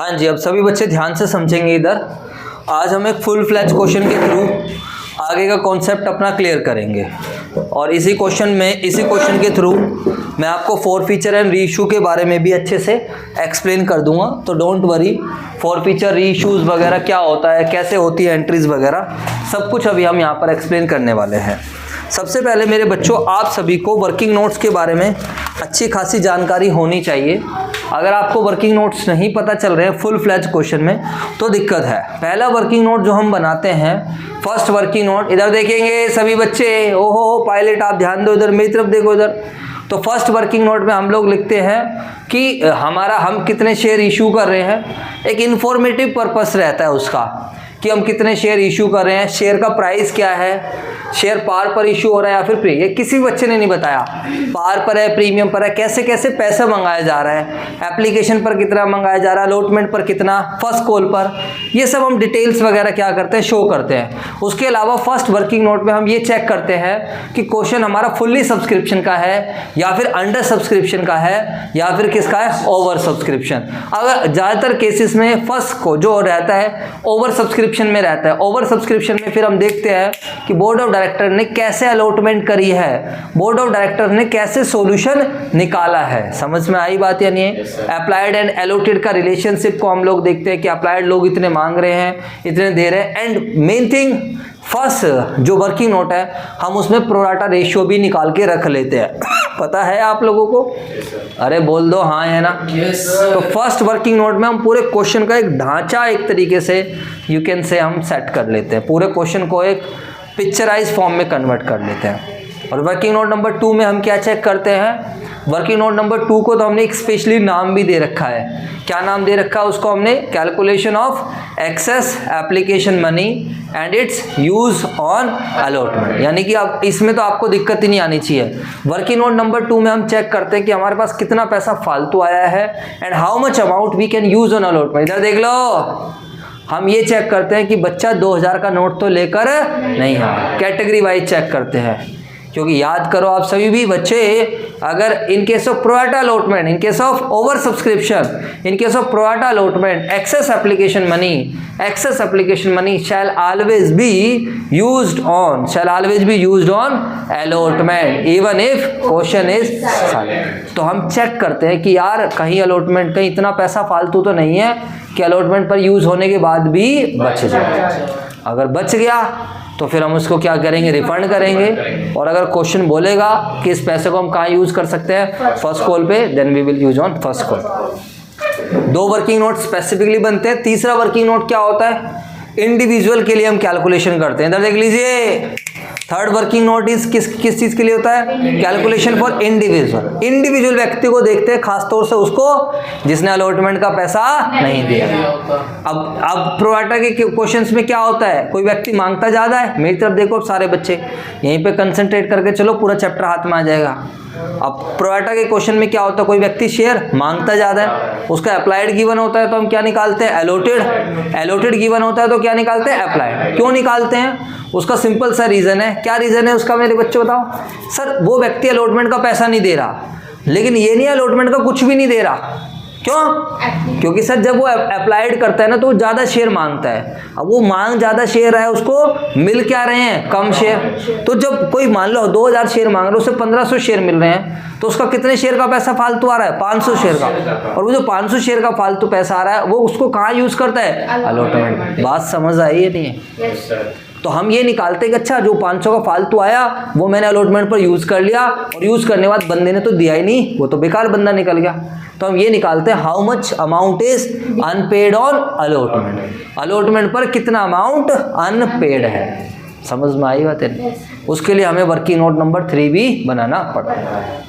हाँ जी, अब सभी बच्चे ध्यान से समझेंगे इधर। आज हम एक फुल फ्लैज क्वेश्चन के थ्रू आगे का कॉन्सेप्ट अपना क्लियर करेंगे और इसी क्वेश्चन के थ्रू मैं आपको फॉर फीचर एंड रीइश्यू के बारे में भी अच्छे से एक्सप्लेन कर दूंगा। तो डोंट वरी, फॉर फीचर रीइश्यूज वगैरह क्या होता है, कैसे होती है एंट्रीज वगैरह, सब कुछ अभी हम यहाँ पर एक्सप्लेन करने वाले हैं। सबसे पहले मेरे बच्चों, आप सभी को वर्किंग नोट्स के बारे में अच्छी खासी जानकारी होनी चाहिए। अगर आपको वर्किंग नोट्स नहीं पता चल रहे हैं फुल फ्लैज क्वेश्चन में तो दिक्कत है। पहला वर्किंग नोट जो हम बनाते हैं, फर्स्ट वर्किंग नोट, इधर देखेंगे सभी बच्चे। ओहो पायलट, आप ध्यान दो इधर, मेरी तरफ देखो इधर। तो फर्स्ट वर्किंग नोट में हम लोग लिखते हैं कि हम कितने शेयर इशू कर रहे हैं। एक इंफॉर्मेटिव पर्पस रहता है उसका कि हम कितने शेयर इशू कर रहे हैं, शेयर का प्राइस क्या है, शेयर पार पर इशू हो रहा है या फिर प्रीमियम। ये किसी बच्चे ने नहीं बताया, पार पर है प्रीमियम पर है, कैसे कैसे पैसा मंगाया जा रहा है, एप्लीकेशन पर कितना मंगाया जा रहा है, अलॉटमेंट पर कितना, फर्स्ट कॉल पर, ये सब हम डिटेल्स वगैरह क्या करते हैं, शो करते हैं। उसके अलावा फर्स्ट वर्किंग नोट में हम ये चेक करते हैं कि क्वेश्चन हमारा फुल्ली सब्सक्रिप्शन का है या फिर अंडर सब्सक्रिप्शन का है या फिर किसका है, ओवर सब्सक्रिप्शन। अगर ज़्यादातर केसेस में फर्स्ट को जो रहता है ओवर सब्सक्रिप्शन में रहता है। ओवर सब्सक्रिप्शन में फिर हम देखते हैं कि बोर्ड ऑफ डायरेक्टर ने कैसे अलॉटमेंट करी है, बोर्ड ऑफ डायरेक्टर ने कैसे सॉल्यूशन निकाला है। समझ में आई बात या नहीं? अप्लाइड एंड अलॉटेड का रिलेशनशिप को हम लोग देखते हैं कि अप्लाइड लोग इतने मांग रहे हैं, इतने दे रहे हैं। एंड मेन थिंग, फर्स्ट जो वर्किंग नोट है हम उसमें प्रोराटा रेशियो भी निकाल के रख लेते हैं। पता है आप लोगों को? अरे बोल दो हाँ है ना? तो फर्स्ट वर्किंग नोट में हम पूरे क्वेश्चन का एक ढांचा एक तरीके से यू कैन से हम सेट कर लेते हैं, पूरे क्वेश्चन को एक पिक्चराइज फॉर्म में कन्वर्ट कर लेते हैं। और वर्किंग नोट नंबर 2 में हम क्या चेक करते हैं, वर्किंग नोट नंबर 2 को तो हमने एक स्पेशली नाम भी दे रखा है। क्या नाम दे रखा है उसको हमने? Calculation of excess application money and its use on allotment. यानी कि अब इसमें तो आपको दिक्कत ही नहीं आनी चाहिए। वर्किंग नोट नंबर 2 में हम चेक करते हैं कि हमारे पास कितना पैसा फालतू आया है and how much amount we can use on allotment. इधर देख लो, हम ये चेक करते हैं कि बच्चा 2000 का नोट तो लेकर नहीं आया। कैटेगरी वाइज चेक करते हैं, क्योंकि याद करो आप सभी भी बच्चे, अगर in case of pro rata allotment, in case of over subscription, in case of pro rata allotment, excess application money shall always be used on allotment even if question is silent. तो हम चेक करते हैं कि यार कहीं अलॉटमेंट, कहीं इतना पैसा फालतू तो नहीं है कि अलॉटमेंट पर यूज होने के बाद भी बच जाए। अगर बच गया तो फिर हम उसको क्या करेंगे, रिफंड करेंगे। और अगर क्वेश्चन बोलेगा कि इस पैसे को हम कहाँ यूज कर सकते हैं, फर्स्ट कॉल पे, then we will use on first call. 2 working note specifically बनते हैं। तीसरा वर्किंग नोट क्या होता है, इंडिविजुअल के लिए हम कैलकुलेशन करते हैं। इधर देख लीजिए, थर्ड वर्किंग नोट इज किस चीज के लिए होता है, कैलकुलेशन फॉर इंडिविजुअल व्यक्ति को देखते हैं, खासतौर से उसको जिसने अलॉटमेंट का पैसा नहीं दिया। अब प्रोराटा के क्वेश्चंस में क्या होता है, कोई व्यक्ति मांगता ज्यादा है, मेरी तरफ देखो सारे बच्चे, यहीं पे कंसंट्रेट करके चलो, पूरा चैप्टर हाथ में आ जाएगा। अब प्रोराटा के क्वेश्चन में क्या होता है, कोई व्यक्ति शेयर मांगता ज्यादा है, उसका अप्लाइड गिवन होता है तो हम क्या निकालते हैं, अलॉटेड गिवन होता है तो क्या निकालते हैं, अप्लाइड। क्यों निकालते हैं, उसका सिंपल सा रीजन है। क्या रीजन है उसका मेरे बच्चे बताओ? सर वो व्यक्ति अलॉटमेंट का पैसा नहीं दे रहा, लेकिन ये नहीं अलॉटमेंट का कुछ भी नहीं दे रहा। क्यों? क्योंकि सर जब वो अप्लाइड करता है ना तो वो ज़्यादा शेयर मांगता है। अब वो मांग ज़्यादा शेयर है, उसको मिल क्या रहे हैं, कम शेयर। तो जब कोई मान लो 2000 शेयर मांग रहा है, उसे 1500 शेयर मिल रहे हैं, तो उसका कितने शेयर का पैसा फालतू आ रहा है, 500 शेयर का। और वो जो 500 शेयर का फालतू पैसा आ रहा है वो उसको कहाँ यूज़ करता है, अलॉटमेंट। बात समझ आई है नहीं? तो हम ये निकालते हैं कि अच्छा जो 500 का फालतू आया वो मैंने अलॉटमेंट पर यूज़ कर लिया, और यूज़ करने के बाद बंदे ने तो दिया ही नहीं, वो तो बेकार बंदा निकल गया। तो हम ये निकालते हैं how much amount is unpaid on allotment पर कितना अमाउंट अनपेड है। समझ में आई बात है? उसके लिए हमें वर्किंग नोट नंबर 3 भी बनाना पड़ता है।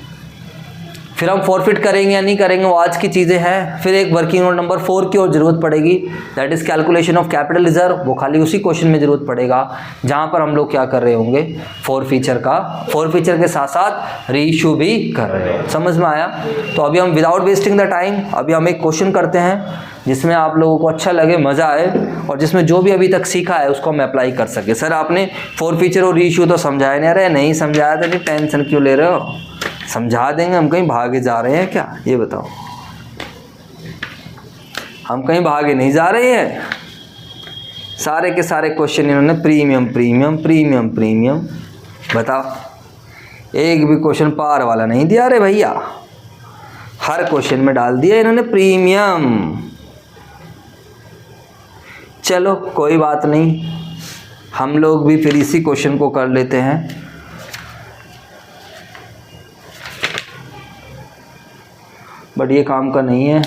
फिर हम फॉरफिट करेंगे या नहीं करेंगे वो आज की चीज़ें हैं। फिर एक वर्किंग नोट नंबर 4 की और ज़रूरत पड़ेगी, that is calculation of capital reserve. वो खाली उसी क्वेश्चन में ज़रूरत पड़ेगा जहाँ पर हम लोग क्या कर रहे होंगे, फॉर फीचर के साथ साथ रीइश्यू भी कर रहे हैं। समझ में आया? तो अभी हम विदाउट वेस्टिंग द टाइम अभी हम एक क्वेश्चन करते हैं जिसमें आप लोगों को अच्छा लगे, मज़ा आए, और जिसमें जो भी अभी तक सीखा है उसको हम अप्लाई कर सके। सर आपने फॉर फीचर और रीइश्यू तो समझाया नहीं, अरे नहीं समझाया तो नहीं, टेंशन क्यों ले रहे हो, समझा देंगे। हम कहीं भागे जा रहे हैं क्या, ये बताओ। हम कहीं भागे नहीं जा रहे हैं। सारे के सारे क्वेश्चन इन्होंने प्रीमियम प्रीमियम प्रीमियम प्रीमियम। बताओ, एक भी क्वेश्चन पार वाला नहीं दिया रे भैया, हर क्वेश्चन में डाल दिया इन्होंने प्रीमियम। चलो कोई बात नहीं, हम लोग भी फिर इसी क्वेश्चन को कर लेते हैं। बट ये काम का नहीं है,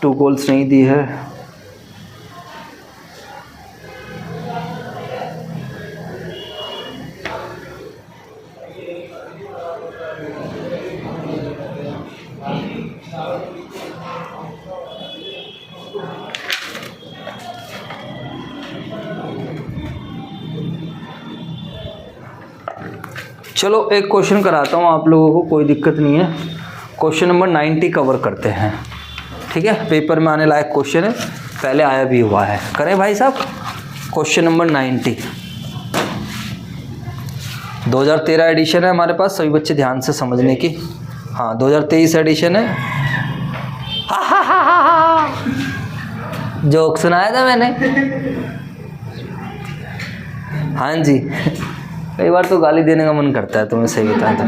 2 कॉल्स नहीं दी है। चलो एक क्वेश्चन कराता हूँ आप लोगों को, कोई दिक्कत नहीं है। क्वेश्चन नंबर 90 कवर करते हैं, ठीक है। पेपर में आने लायक क्वेश्चन है, पहले आया भी हुआ है। करें भाई साहब, क्वेश्चन नंबर 90 2013 एडिशन है हमारे पास, सभी बच्चे ध्यान से समझने की। हाँ 2023 एडिशन है। जोक सुनाया था मैंने। हाँ जी, कई बार तो गाली देने का मन करता है, तुम्हें सही बताया था।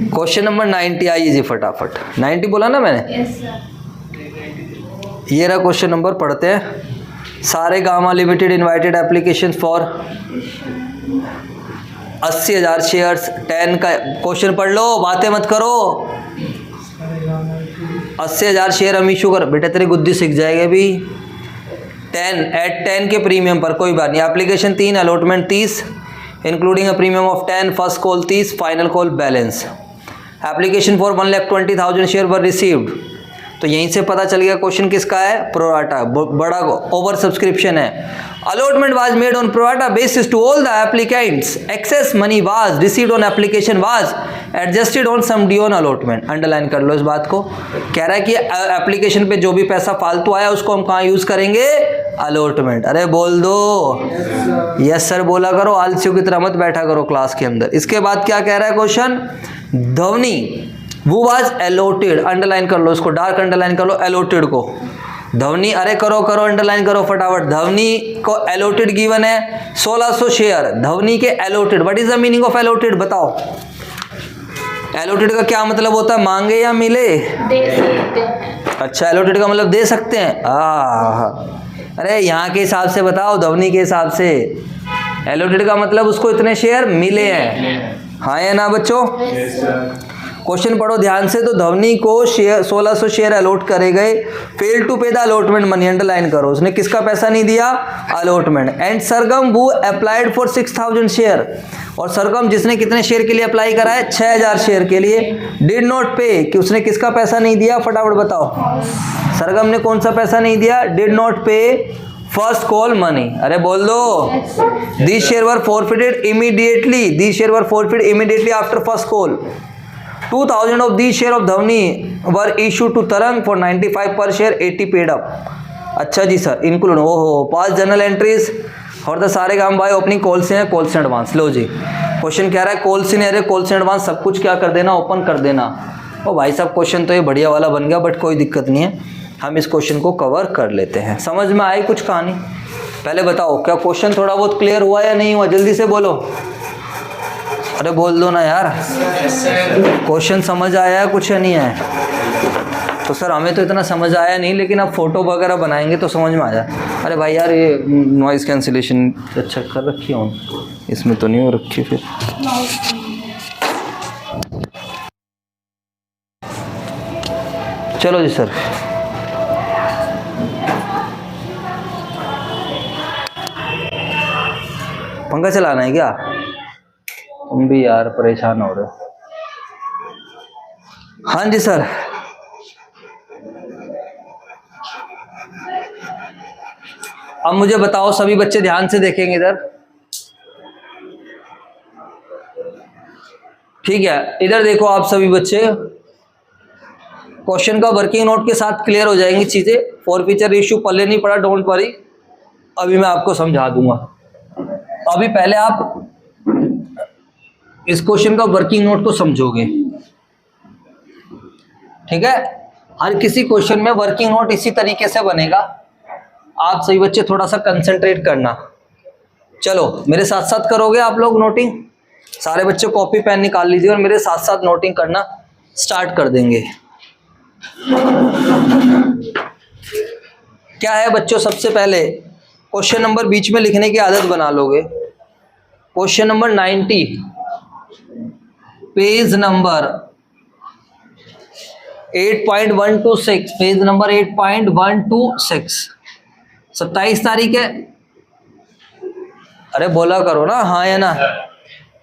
क्वेश्चन नंबर 90 आइए जी फटाफट। 90 बोला ना मैंने? yes, ये रहा क्वेश्चन नंबर, पढ़ते हैं। सारे gamma limited invited application for 80,000 shares 10 का क्वेश्चन पढ़ लो, बातें मत करो। 80,000 शेयर हम इशू कर, बेटा तेरी गुद्दी सीख जाएगी अभी। 10 के प्रीमियम पर, कोई बात नहीं। Application 3, allotment 30, including a premium of 10, first call 30, final call balance. Application for 1,20,000 share were received. तो यहीं से पता चल गया क्वेश्चन किसका है, प्रोराटा, बड़ा ओवर सब्सक्रिप्शन है। Allotment was made on pro rata basis to all the applicants, excess money was received on application was adjusted on sum due on allotment. Underline कर लो इस बात को। कह रहा है कि एप्लीकेशन पे जो भी पैसा फालतू आया उसको हम कहाँ यूज करेंगे, अलॉटमेंट। अरे बोल दो यस सर बोला करो, आलसियों की तरह मत बैठा करो क्लास के अंदर। इसके बाद क्या कह रहा है क्वेश्चन, धवनी वो वाज अलॉटेड, अंडरलाइन कर लो इसको, डार्क अंडरलाइन कर लो अलॉटेड को। धवनी, अरे करो करो अंडरलाइन करो फटाफट। धवनी को अलॉटेड गिवन है 1600 शेयर, धवनी के allotted. What is the meaning of allotted, बताओ। अलॉटेड का क्या मतलब होता है, मांगे या मिले? दे सकते हैं। अच्छा, अलॉटेड का मतलब दे सकते हैं। अरे यहाँ के हिसाब से बताओ, धवनी के हिसाब से अलॉटेड का मतलब उसको इतने शेयर मिले हैं। हाँ या ना बच्चों? क्वेश्चन पढ़ो ध्यान से। तो धवनी को शेयर 1600 शेयर अलॉट करे गए, fail to pay the allotment money, underline करो। उसने किसका पैसा नहीं दिया, अलॉटमेंट। एंड सरगम वो अप्लाइड फॉर 6,000 शेयर, और सरगम जिसने कितने शेयर के लिए अप्लाई करा है, 6,000 शेयर के लिए। डिड नॉट पे, कि उसने किसका पैसा नहीं दिया, फटाफट बताओ। सरगम ने कौन सा पैसा नहीं दिया, did not pay first call money. अरे बोल दो। This share were forfeited immediately, this share were forfeited immediately after first call. 2,000 of these share of Dhavni were issued to Tarang for 95 per share, 80 paid up। अच्छा जी sir, include pass journal entries और the सारे काम by opening call से हैं, call से advance. लो जी question कह रहा है कॉल से नहीं, अरे कॉल से एडवांस सब कुछ क्या कर देना, ओपन कर देना। ओ भाई साहब क्वेश्चन तो ये बढ़िया वाला बन गया, बट कोई दिक्कत नहीं है, हम इस क्वेश्चन को कवर कर लेते हैं। समझ में आई कुछ कहानी? पहले बताओ क्या क्वेश्चन थोड़ा बहुत क्लियर हुआ या नहीं हुआ, जल्दी से बोलो। अरे बोल दो ना यार, क्वेश्चन समझ आया है कुछ या नहीं आया? तो सर हमें तो इतना समझ आया नहीं, लेकिन अब फोटो वगैरह बनाएंगे तो समझ में आ जाए। अरे भाई यार ये नॉइज़ कैंसिलेशन अच्छा कर रखी है, इसमें तो नहीं हो रखी। फिर चलो जी सर, पंखा चलाना है क्या? तुम भी यार परेशान हो रहे हो। हाँ जी सर, अब मुझे बताओ, सभी बच्चे ध्यान से देखेंगे इधर, ठीक है? इधर देखो आप सभी बच्चे, क्वेश्चन का वर्किंग नोट के साथ क्लियर हो जाएंगी चीजें। फॉर फ्यूचर इश्यू पल्ले नहीं पड़ा, डोंट वरी, अभी मैं आपको समझा दूंगा। अभी पहले आप इस क्वेश्चन का वर्किंग नोट को समझोगे, ठीक है? हर किसी क्वेश्चन में वर्किंग नोट इसी तरीके से बनेगा। आप सभी बच्चे थोड़ा सा कंसंट्रेट करना। चलो मेरे साथ साथ करोगे आप लोग नोटिंग? सारे बच्चे कॉपी पेन निकाल लीजिए और मेरे साथ साथ नोटिंग करना स्टार्ट कर देंगे। क्या है बच्चों, सबसे पहले क्वेश्चन नंबर बीच में लिखने की आदत बना लोगे। Question number 90, page number 8.126, page number 8.126, 27 तारीख है। अरे बोला करो ना हाँ या ना।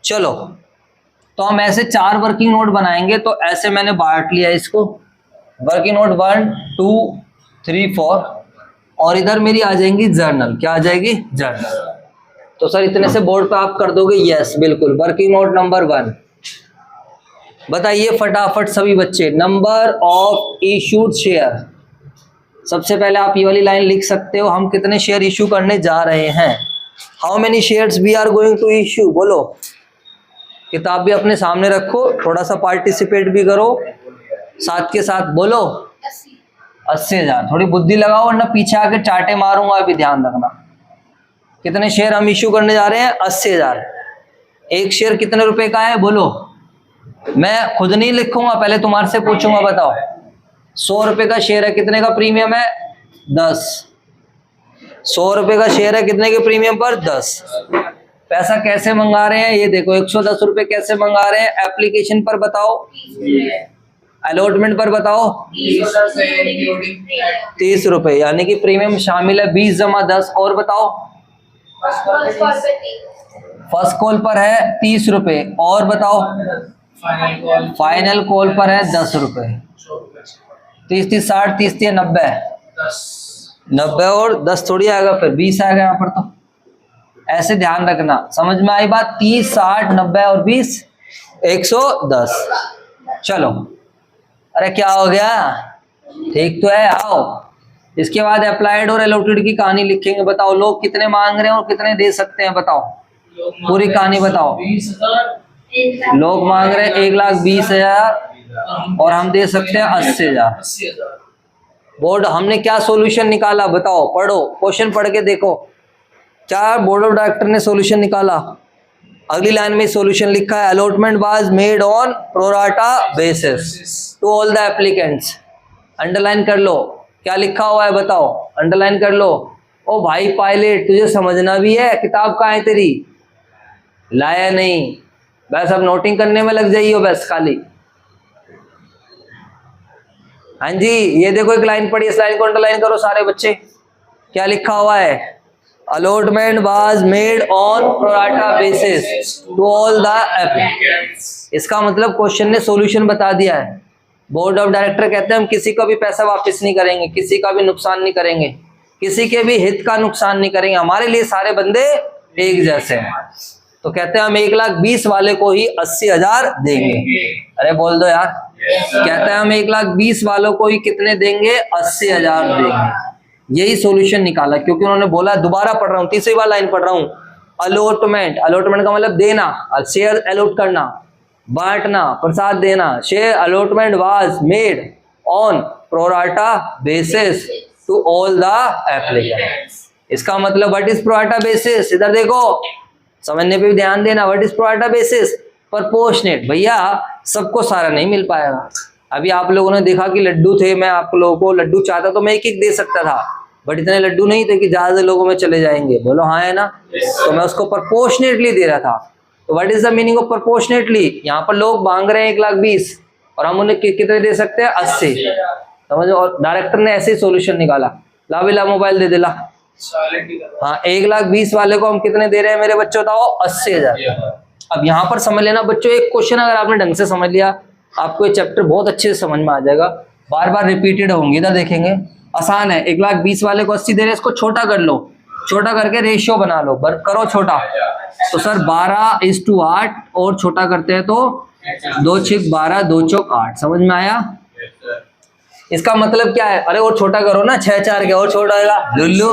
चलो तो हम ऐसे 4 वर्किंग नोट बनाएंगे। तो ऐसे मैंने बांट लिया इसको, वर्किंग नोट 1 2 3 4, और इधर मेरी आ जाएंगी जर्नल। क्या आ जाएगी? जर्नल। तो सर इतने से बोर्ड पे आप कर दोगे? यस बिल्कुल। वर्किंग नोट नंबर 1 बताइए फटाफट सभी बच्चे। Number of issued share. सबसे पहले आप ये वाली लाइन लिख सकते हो, हम कितने शेयर इशू करने जा रहे हैं। How many shares we are going to issue. बोलो, किताब भी अपने सामने रखो, थोड़ा सा पार्टिसिपेट भी करो साथ के साथ। बोलो 80,000। थोड़ी बुद्धि लगाओ वरना पीछे आके चाटे मारूंगा, अभी ध्यान रखना। कितने शेयर हम इशू करने जा रहे हैं? 80,000। एक शेयर कितने रुपए का है? बोलो। मैं खुद नहीं लिखूंगा, पहले तुम्हारे से पूछूंगा, बताओ। 100 रुपए का शेयर है, कितने का प्रीमियम है? 10। 100 रुपए का शेयर है, कितने के प्रीमियम पर? 10। पैसा कैसे मंगा रहे हैं ये देखो, 110 रुपए कैसे मंगा रहे हैं? एप्लीकेशन पर बताओ, अलॉटमेंट पर बताओ। 30 रुपए, यानी कि प्रीमियम शामिल है 20 जमा 10। और बताओ, फर्स्ट कॉल पर है 30 रुपए। और बताओ, फाइनल कॉल पर है 10 रुपए। 30 30 60, 30 30 90, 90 और 10 थोड़ी आएगा, फिर 20 आएगा यहाँ पर। तो ऐसे ध्यान रखना, समझ में आई बात? 30 60 90 और 20 110। चलो, अरे क्या हो गया? ठीक तो है। आओ, इसके बाद अप्लाइड और अलॉटेड की कहानी लिखेंगे। बताओ लोग कितने मांग रहे हैं और कितने दे सकते हैं? बताओ, पूरी कहानी बताओ। लोग मांग रहे हैं 1,20,000 और हम दे सकते हैं 80,000। बोर्ड हमने क्या सॉल्यूशन निकाला? बताओ, पढ़ो, क्वेश्चन पढ़ के देखो क्या बोर्ड ऑफ डायरेक्टर ने सॉल्यूशन निकाला। अगली लाइन में सॉल्यूशन लिखा है, allotment was made on pro rata basis to all the applicants. Underline कर लो, क्या लिखा हुआ है बताओ, अंडरलाइन कर लो। ओ भाई पायलट, तुझे समझना भी है, किताब कहाँ है तेरी? लाया नहीं, बस अब नोटिंग करने में लग जाइए बस खाली। हाँ जी, ये देखो एक लाइन पड़ी, इस लाइन को अंडरलाइन करो सारे बच्चे। क्या लिखा हुआ है? Allotment was made on pro rata basis to all the applicants. इसका मतलब क्वेश्चन ने सॉल्यूशन बता दिया है। बोर्ड ऑफ डायरेक्टर कहते हैं हम किसी का भी पैसा वापस नहीं करेंगे, किसी का भी नुकसान नहीं करेंगे, किसी के भी हित का नुकसान नहीं करेंगे, हमारे लिए सारे बंदे एक जैसे हैं। तो कहते हैं हम 1,20,000 वाले को ही 80,000 देंगे। अरे बोल दो यार। कहते हैं हम 1,20,000 वालों को ही कितने देंगे? 80,000 देंगे। यही सॉल्यूशन निकाला, क्योंकि उन्होंने बोला, दोबारा पढ़ रहा हूँ, तीसरी बार लाइन पढ़ रहा हूँ। अलॉटमेंट, अलॉटमेंट का मतलब देना, शेयर अलॉट करना, बांटना, प्रसाद देना। Share allotment was made on pro rata basis to all the applicants. इसका मतलब व्हाट इज प्रोराटा बेसिस? इधर देखो, समझने पे भी ध्यान देना। What is pro rata basis? Proportionate. भैया सबको सारा नहीं मिल पाएगा। अभी आप लोगों ने देखा कि लड्डू थे, मैं आप लोगों को लड्डू चाहता तो मैं एक एक दे सकता था, बट इतने लड्डू नहीं थे कि ज्यादा लोगों में चले जाएंगे। बोलो हाँ है ना? तो मैं उसको प्रोपोर्शनेटली दे रहा था। तो what is the meaning of proportionately? यहाँ पर लोग मांग रहे हैं 1,20,000 और हम उन्हें कितने दे सकते हैं? 80। समझो। और डायरेक्टर ने ऐसे ही सोल्यूशन निकाला। ला भी ला, मोबाइल दे दिला। हाँ, 1,20,000 वाले को हम कितने दे रहे हैं मेरे बच्चों? बताओ, 80,000। अब यहाँ पर समझ लेना बच्चों, एक क्वेश्चन अगर आपने ढंग से समझ लिया, आपको ये चैप्टर बहुत अच्छे से समझ में आ जाएगा। बार बार रिपीटेड होंगे। इधर देखेंगे, आसान है। 1,20,000 वाले को 80 दे रहे हैं, इसको छोटा कर लो, छोटा करके रेशियो बना लो, करो छोटा। तो सर 12:8 और छोटा करते हैं तो 2 6 12 2 चौक 8। समझ में आया? इसका मतलब क्या है? अरे और छोटा करो ना, 6 4 क्या और छोटा आएगा? लुल्लू।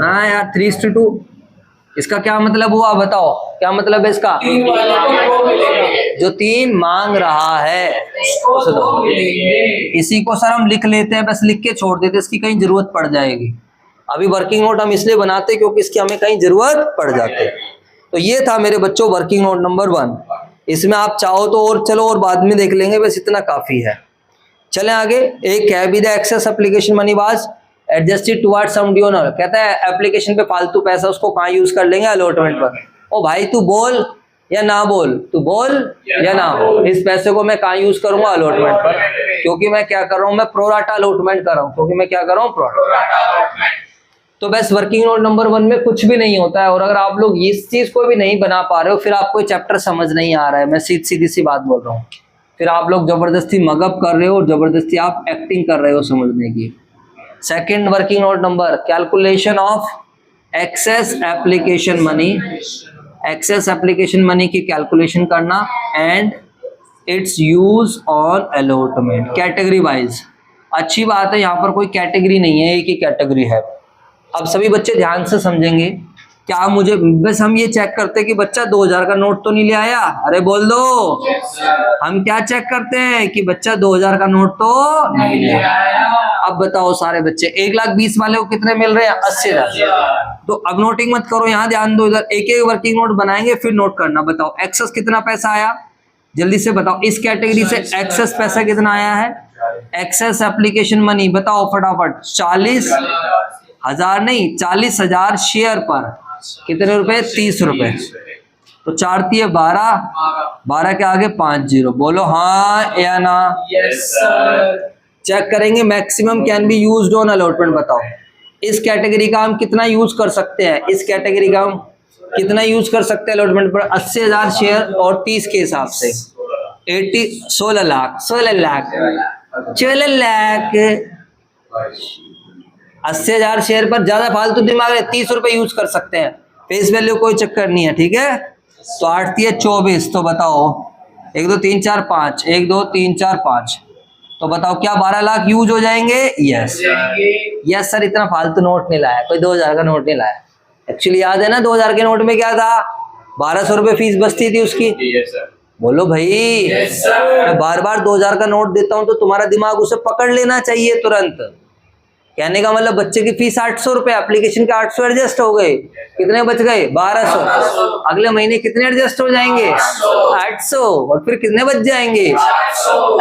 हाँ यार, 3:2। इसका क्या मतलब हुआ बताओ, क्या मतलब है इसका? जो 3 मांग रहा है इसी को सर हम लिख लेते हैं, बस लिख के छोड़ देते, इसकी कहीं जरूरत पड़ जाएगी। अभी वर्किंग नोट हम इसलिए बनाते क्योंकि इसकी हमें कहीं जरूरत पड़ जाती है। तो ये था मेरे बच्चों वर्किंग नोट नंबर 1। इसमें आप चाहो तो और चलो और बाद में देख लेंगे, बस इतना काफी है। चले आगे। एक है B the excess application money was adjusted towards sum due owner. कहता है एप्लीकेशन पे फालतू पैसा उसको कहाँ यूज कर लेंगे? अलॉटमेंट पर। ओ भाई तू बोल या ना बोल, तू बोल या ना बोल, इस पैसे को मैं कहाँ यूज करूंगा? अलॉटमेंट पर। क्योंकि मैं क्या कर रहा हूँ? मैं प्रोराटा अलॉटमेंट कर रहा हूँ। क्योंकि मैं क्या कर रहा हूँ? प्रोराटा। तो बस वर्किंग नोट नंबर 1 में कुछ भी नहीं होता है। और अगर आप लोग इस चीज को भी नहीं बना पा रहे हो, फिर आपको चैप्टर समझ नहीं आ रहा है। मैं सीधी सी बात बोल रहा हूँ। फिर आप लोग जबरदस्ती मगअप कर रहे हो और जबरदस्ती आप एक्टिंग कर रहे हो समझने की। Second working note number, calculation of excess application money. Excess application money की कैलकुलेशन करना and its use on allotment category wise. अच्छी बात है, यहाँ पर कोई कैटेगरी नहीं है, एक ही कैटेगरी है। अब सभी बच्चे ध्यान से समझेंगे। क्या मुझे बस हम ये चेक करते हैं कि बच्चा 2000 का नोट तो नहीं ले आया? अरे बोल दो। हम क्या चेक करते हैं कि बच्चा 2000 का नोट तो नहीं ले आया। अब बताओ सारे बच्चे 1,20,000 वाले को कितने मिल रहे हैं? 80,000। तो अब नोटिंग मत करो, यहाँ ध्यान दो। इधर एक एक वर्किंग नोट बनाएंगे फिर नोट करना। बताओ एक्सेस कितना पैसा आया? जल्दी से बताओ। इस कैटेगरी से एक्सेस पैसा कितना आया है? एक्सेस एप्लीकेशन मनी बताओ फटाफट। 40,000 नहीं, 40,000 शेयर पर कितने रुपए? 30 रुपए। तो 4 तिये 12, 12 के आगे 5 जीरो। बोलो हाँ या ना? Yes sir. चेक करेंगे maximum can be used on allotment. बताओ इस कैटेगरी का हम कितना यूज कर सकते हैं? इस कैटेगरी का हम कितना यूज कर सकते हैं अलॉटमेंट पर? 80,000 शेयर और 30 के हिसाब से 16 लाख 80,000 शेयर पर ज्यादा फालतू दिमाग है। 30 रुपए यूज कर सकते हैं, फेस वैल्यू कोई चक्कर नहीं है। ठीक है, तो 8 तिये 24। तो बताओ 1 2 3 4 5, 1 2 3 4 5। तो बताओ क्या 12 लाख यूज हो जाएंगे? Yes yes sir. इतना फालतू नोट नहीं लाया, कोई 2000 का नोट नहीं लाया। एक्चुअली याद है ना 2000 के नोट में क्या था? 1200 रुपए फीस बचती थी उसकी। बोलो भाई। मैं बार बार 2000 का नोट देता हूं तो तुम्हारा दिमाग उसे पकड़ लेना चाहिए तुरंत। कहने का मतलब बच्चे की फीस 800 रुपए, एप्लीकेशन के 800 एडजस्ट हो गए, कितने बच गए? 1200। अगले महीने कितने एडजस्ट हो जाएंगे? 800। और फिर कितने बच जाएंगे?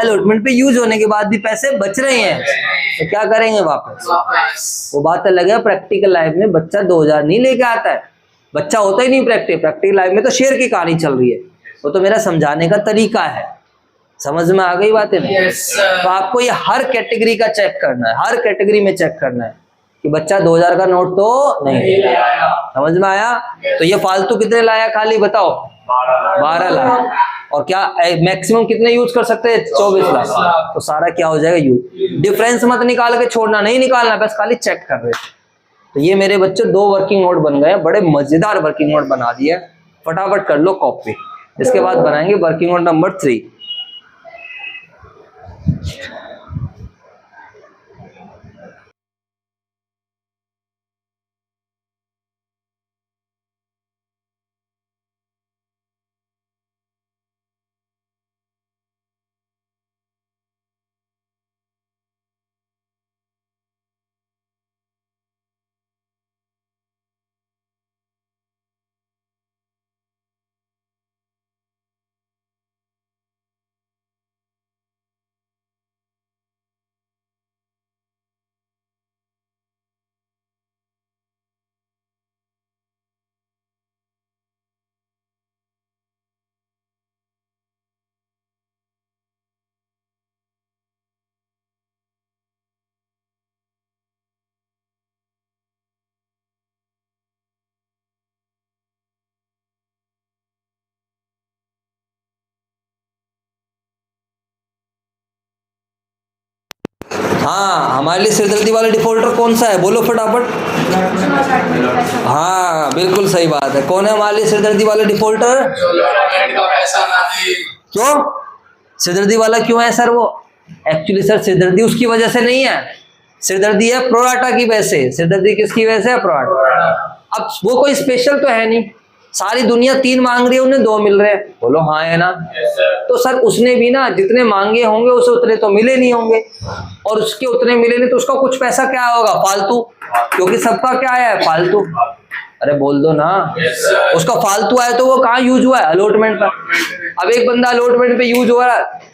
अलॉटमेंट पे यूज होने के बाद भी पैसे बच रहे हैं, तो क्या करेंगे? वापस। वो बात अलग है। प्रैक्टिकल लाइफ में बच्चा 2000 नहीं लेके आता है, बच्चा होता ही नहीं प्रैक्टिकल लाइफ में। तो शेयर की कहानी चल रही है, वो तो मेरा समझाने का तरीका है। समझ में आ गई बातें? तो आपको ये हर कैटेगरी का चेक करना है, हर कैटेगरी में चेक करना है कि बच्चा 2000 का नोट तो नहीं लाया। समझ में आया? तो ये फालतू कितने लाया खाली बताओ? 12 लाख। और क्या मैक्सिमम कितने यूज कर सकते हैं? 24 लाख। तो सारा क्या हो जाएगा? यूज। डिफरेंस मत निकाल के छोड़ना, नहीं निकालना, बस खाली चेक कर रहे थे। तो ये मेरे बच्चे 2 वर्किंग नोट बन गए, बड़े मजेदार वर्किंग नोट बना दिए। फटाफट कर लो कॉपी। इसके बाद बनाएंगे वर्किंग नोट नंबर 3। हाँ, हमारे लिए सिरदर्दी वाला डिफॉल्टर कौन सा है? बोलो फटाफट। हाँ बिल्कुल सही बात है। कौन है हमारे लिए सिरदर्दी वाला डिफॉल्टर? क्यों सिरदर्दी वाला क्यों है सर? वो एक्चुअली सर सिरदर्दी उसकी वजह से नहीं है, सिरदर्दी है प्रोराटा की वजह से। सिरदर्दी किसकी वजह से है? प्रोराटा। अब वो कोई स्पेशल तो है नहीं, सारी दुनिया 3 मांग रही है, उन्हें 2 मिल रहे हैं, बोलो हाँ है ना। तो सर उसने भी ना जितने मांगे होंगे उसे उतने तो मिले नहीं होंगे, और उसके उतने मिले नहीं तो उसका कुछ पैसा क्या होगा, फालतू, क्योंकि सबका क्या है, फालतू। अरे बोल दो ना, उसका फालतू आया तो वो कहाँ यूज हुआ है, अलॉटमेंट पर। अब एक बंदा अलॉटमेंट पे यूज हो रहा है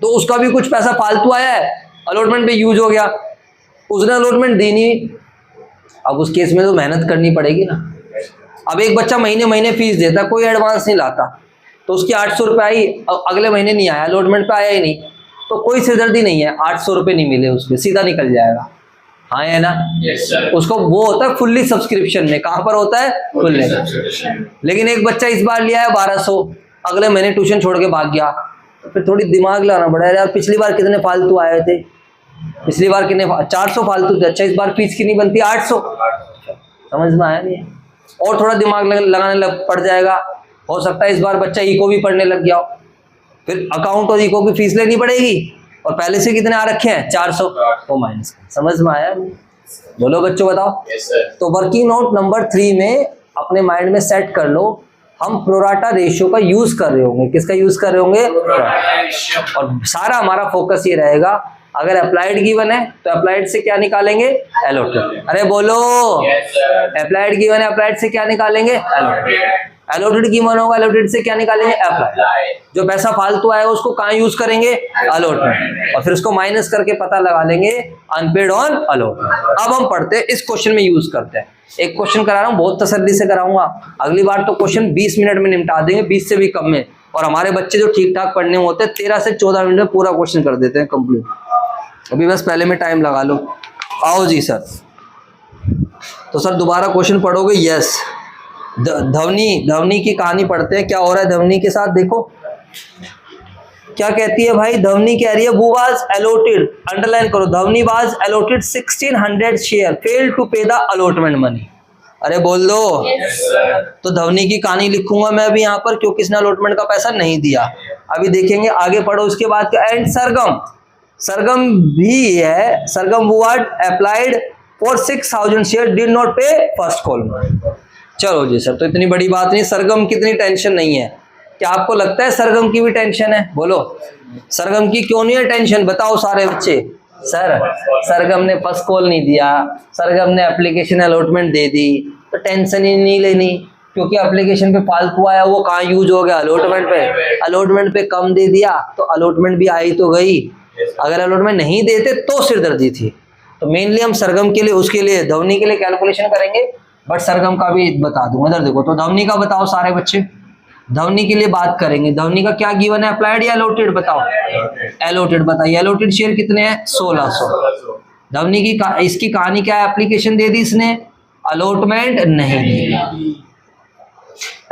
तो उसका भी कुछ पैसा फालतू आया है, अलॉटमेंट पे यूज हो गया, उसने अलॉटमेंट दी नहीं। अब उस केस में तो मेहनत करनी पड़ेगी ना। अब एक बच्चा महीने महीने फीस देता, कोई एडवांस नहीं लाता, तो उसकी 800 रुपये आई, अगले महीने नहीं आया, अलॉटमेंट पे आया ही नहीं, तो कोई सिरदर्दी नहीं है, 800 रुपये नहीं मिले उसके, सीधा निकल जाएगा, हाँ है ना। उसको वो होता है फुल्ली सब्सक्रिप्शन में, कहाँ पर होता है, फुल्ली। लेकिन एक बच्चा इस बार लिया है 1200, अगले महीने ट्यूशन छोड़ के भाग गया, तो फिर थोड़ी दिमाग लगाना पड़ेगा, यार पिछली बार कितने फालतू आए थे, पिछली बार कितने 400 फालतू थे, अच्छा इस बार फीस कितनी बनती है, 800। समझ में आया नहीं, और थोड़ा दिमाग लगाने पड़ जाएगा, हो सकता है इस बार बच्चा इको भी पढ़ने लग गया हो, फिर अकाउंट और इको की फीस लेनी पड़ेगी, और पहले से कितने आ रखे हैं, 400, तो माइनस। समझ में आया, बोलो बच्चों बताओ। तो वर्किंग नोट नंबर 3 में अपने माइंड में सेट कर लो, हम प्रोराटा रेशियो का यूज कर रहे होंगे, किसका यूज कर रहे होंगे, और सारा हमारा फोकस ये रहेगा, अगर अप्लाइड गिवन है तो अप्लाइड से क्या निकालेंगे, एलोटेड। अरे बोलो, अप्लाइड गिवन है, अप्लाइड से क्या निकालेंगे, एलोटेड। एलोटेड गिवन होगा, एलोटेड से क्या निकालेंगे, अप्लाइड। जो पैसा फालतू आएगा उसको कहाँ यूज करेंगे, अलॉटमेंट, और फिर उसको माइनस करके पता लगा लेंगे अनपेड ऑन अलॉटमेंट। अब हम पढ़ते हैं, इस क्वेश्चन में यूज करते हैं। एक क्वेश्चन करा रहा हूँ, बहुत तसल्ली से कराऊंगा, अगली बार तो क्वेश्चन 20 मिनट में निपटा देंगे, 20 से भी कम में, और हमारे बच्चे जो ठीक ठाक पढ़ने में होते हैं 13 से 14 मिनट में पूरा क्वेश्चन कर देते हैं कंप्लीट। अभी बस पहले में टाइम लगा लो। आओ जी सर, तो सर दोबारा क्वेश्चन पढ़ोगे, यस। धवनी की कहानी पढ़ते हैं, क्या हो रहा है धवनी के साथ, देखो क्या कहती है भाई, धवनी कह रही है वो वाज अलॉटेड, अंडरलाइन करो, Dhwani was allotted 1600 share, fail to pay the allotment money. अरे बोल दो, तो धवनी की कहानी लिखूंगा मैं अभी यहाँ पर, क्योंकि इसने अलॉटमेंट का पैसा नहीं दिया। अभी देखेंगे आगे पढ़ो, उसके बाद क्या, एंड सरगम भी है, Sargam what applied for 6000 share, did not pay first call. चलो जी सर, तो इतनी बड़ी बात नहीं, सरगम की इतनी टेंशन नहीं है। क्या आपको लगता है सरगम की भी टेंशन है, बोलो सरगम की क्यों नहीं है टेंशन, बताओ सारे बच्चे। सर सरगम ने फर्स्ट कॉल नहीं दिया, सरगम ने एप्लीकेशन अलॉटमेंट दे दी, तो टेंशन ही नहीं लेनी, क्योंकि एप्लीकेशन पे फालतू आया, वो कहाँ यूज हो गया, अलॉटमेंट पे। अलॉटमेंट पे कम दे दिया तो अलॉटमेंट भी आई तो गई, अगर अलॉटमेंट नहीं देते तो सिरदर्दी थी। तो मेनली हम सरगम के लिए, उसके लिए, धवनी के लिए कैलकुलेशन करेंगे, बट सरगम का भी बता दूंगा। इधर देखो, तो धवनी का बताओ सारे बच्चे, धवनी के लिए बात करेंगे। धवनी का क्या गिवन है, अप्लाइड या अलॉटेड, बताओ। अलॉटेड बताइए, अलॉटेड शेयर कितने हैं, 1600। धवनी की इसकी कहानी क्या है, एप्लीकेशन दे दी इसने, अलॉटमेंट नहीं दी,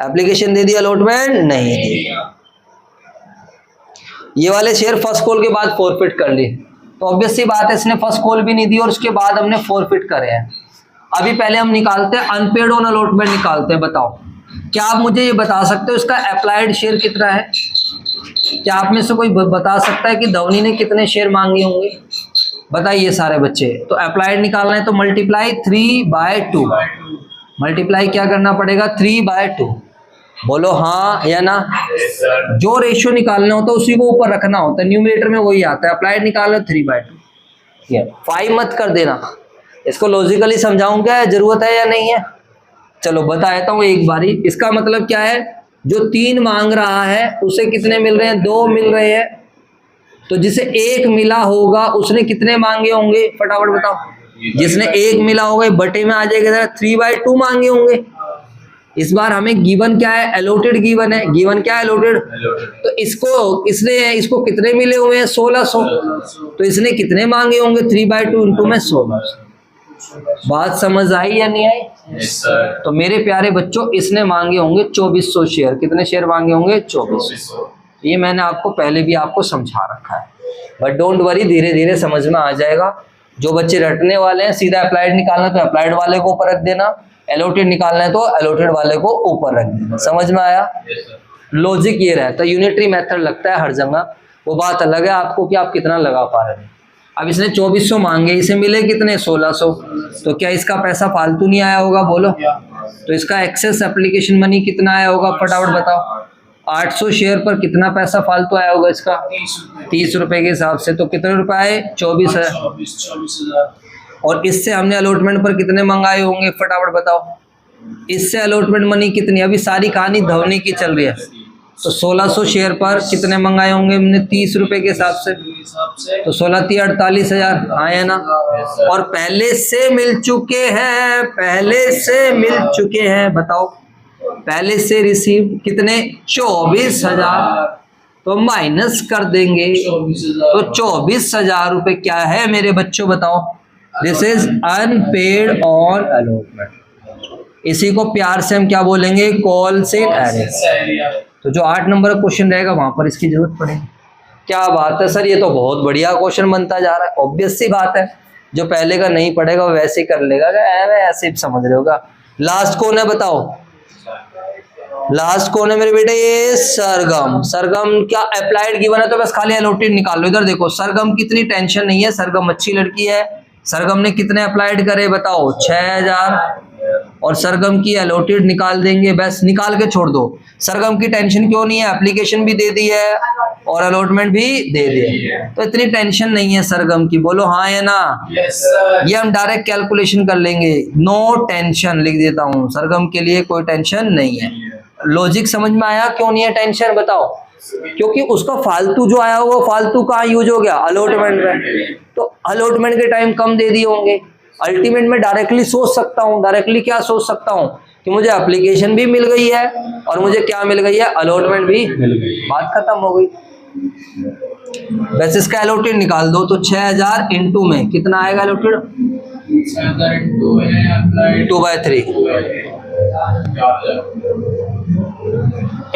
एप्लीकेशन दे दी, अलॉटमेंट नहीं दी। ये वाले शेयर फर्स्ट कॉल के बाद फॉरफिट कर ली, तो ऑब्वियस सी बात है इसने फर्स्ट कॉल भी नहीं दी और उसके बाद हमने फॉरफिट करे हैं। अभी पहले हम निकालते हैं अनपेड ऑन अलॉटमेंट निकालते हैं। बताओ, क्या आप मुझे ये बता सकते हो इसका अप्लाइड शेयर कितना है? क्या आप में से कोई बता सकता है कि धवनी ने कितने शेयर मांगे होंगे? बताइए सारे बच्चे। तो अप्लाइड निकालना है तो मल्टीप्लाई 3/2, मल्टीप्लाई क्या करना पड़ेगा, 3/2। बोलो हाँ या ना। जो रेशियो निकालना होता है उसी को ऊपर रखना होता है, न्यूमरेटर में वही आता है। अप्लाइड निकालो 3/2, 5 मत कर देना। इसको लॉजिकली समझाऊं क्या, जरूरत है या नहीं है? चलो बता देता हूँ एक बारी। इसका मतलब क्या है, जो 3 मांग रहा है उसे कितने मिल रहे हैं, 2 मिल रहे हैं। तो जिसे 1 मिला होगा उसने कितने मांगे होंगे, फटाफट बताओ। जिसने 1 मिला होगा बटे में आ जाएगा, 3/2 मांगे होंगे। इस बार हमें गिवन क्या है, अलॉटेड गिवन है। गिवन क्या है, अलॉटेड। तो इसको कितने मिले हुए हैं, 1600। तो इसने कितने मांगे होंगे, 3/2 इंटू में 1600। बात समझ आई या नहीं आई? yes, तो मेरे प्यारे बच्चों, इसने मांगे होंगे 2400 शेयर। कितने शेयर मांगे होंगे, 2400। ये मैंने आपको पहले भी आपको समझा रखा है, बट डोंट वरी, धीरे धीरे समझ में आ जाएगा। जो बच्चे रटने वाले हैं, सीधा अप्लाइड निकालना तो अप्लाइड वाले को ऊपर रख देना, अलॉटेड निकालना है तो अलॉटेड वाले को ऊपर रख देना। समझ में आया? लॉजिक ये रहता है, यूनिटरी मेथड लगता है हर जगह, वो बात अलग है आपको कि आप कितना लगा पा रहे हैं। अब इसने 2400 मांगे, इसे मिले कितने, 1600। तो क्या इसका पैसा फालतू नहीं आया होगा, बोलो। तो इसका एक्सेस एप्लीकेशन मनी कितना आया होगा फटाफट बताओ। 800 शेयर पर कितना पैसा फालतू आया होगा इसका? 30 रुपए के हिसाब से। तो कितने रुपए आए? 24,000। और इससे हमने अलॉटमेंट पर कितने मंगाए होंगे फटाफट बताओ। इससे अलॉटमेंट मनी कितनी? अभी सारी कहानी धवनी की चल रही है। तो 1600 शेयर पर कितने मंगाए होंगे हमने? 30 रुपए के हिसाब से। तो 16,48,000 आए ना। और पहले से मिल चुके हैं, पहले से मिल चुके हैं, बताओ पहले से रिसीव कितने? 24,000। तो माइनस कर देंगे तो 24,000 रुपए क्या है मेरे बच्चों बताओ? This is unpaid on allotment. इसी को प्यार से हम क्या बोलेंगे? Calls in arrear. तो जो 8 नंबर का क्वेश्चन रहेगा वहां पर इसकी जरूरत पड़ेगी। क्या बात है सर, ये तो बहुत बढ़िया क्वेश्चन बनता जा रहा है। ऑब्वियस सी बात है, जो पहले का नहीं पढ़ेगा वो वैसे ही कर लेगा। ऐसे ही समझ रहे होगा। लास्ट कौन है बताओ? लास्ट कौन है मेरे बेटे? ये सरगम। सरगम क्या अप्लाइड गिवन है तो बस खाली अलॉटेड निकाल लो। इधर देखो, सरगम कितनी टेंशन नहीं है, सरगम अच्छी लड़की है। सरगम ने कितने अप्लाइड करे बताओ? 6,000। और सरगम की अलॉटेड निकाल देंगे, बस निकाल के छोड़ दो। सरगम की टेंशन क्यों नहीं है? एप्लीकेशन भी दे दी है और अलॉटमेंट भी दे दिए, तो इतनी टेंशन नहीं है सरगम की। बोलो हाँ या ना? ये हम डायरेक्ट कैलकुलेशन कर लेंगे। नो टेंशन लिख देता हूँ, सरगम के लिए कोई टेंशन नहीं है। लॉजिक समझ में आया क्यों नहीं है टेंशन बताओ? क्योंकि उसका फालतू जो आया होगा फालतू कहाँ यूज हो गया? अलॉटमेंट में। तो अलॉटमेंट के टाइम कम दे दिए होंगे। अल्टीमेट में डायरेक्टली सोच सकता हूँ, डायरेक्टली क्या सोच सकता हूँ कि मुझे एप्लीकेशन भी मिल गई है और मुझे क्या मिल गई है? अलॉटमेंट भी मिल गई। बात खत्म हो गई। वैसे इसका अलॉटेड निकाल दो तो 6,000 इंटू में कितना आएगा अलॉटेड? 2/3।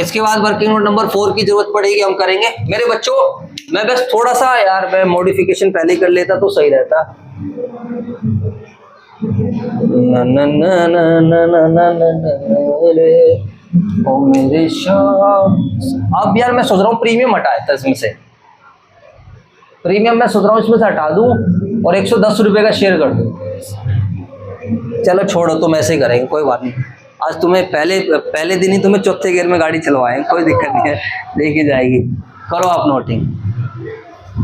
इसके बाद वर्किंग नोट नंबर 4 की जरूरत पड़ेगी, हम करेंगे मेरे बच्चों। मैं बस थोड़ा सा यार मैं मॉडिफिकेशन पहले कर लेता तो सही रहता। ना ना ना ना ना ना ना ना रे ओ मेरे शाम। अब यार मैं सोच रहा हूँ प्रीमियम हटाया था इसमें से। प्रीमियम मैं सोच रहा हूँ इसमें से हटा दूँ और 110 रुपये का शेयर कर दूँ। चलो छोड़ो, तुम ऐसे ही करेंगे, कोई बात नहीं। आज तुम्हें पहले दिन ही तुम्हें चौथे गियर में गाड़ी चलवाएं, कोई दिक्कत नहीं है, देखी जाएगी। करो आप नोटिंग।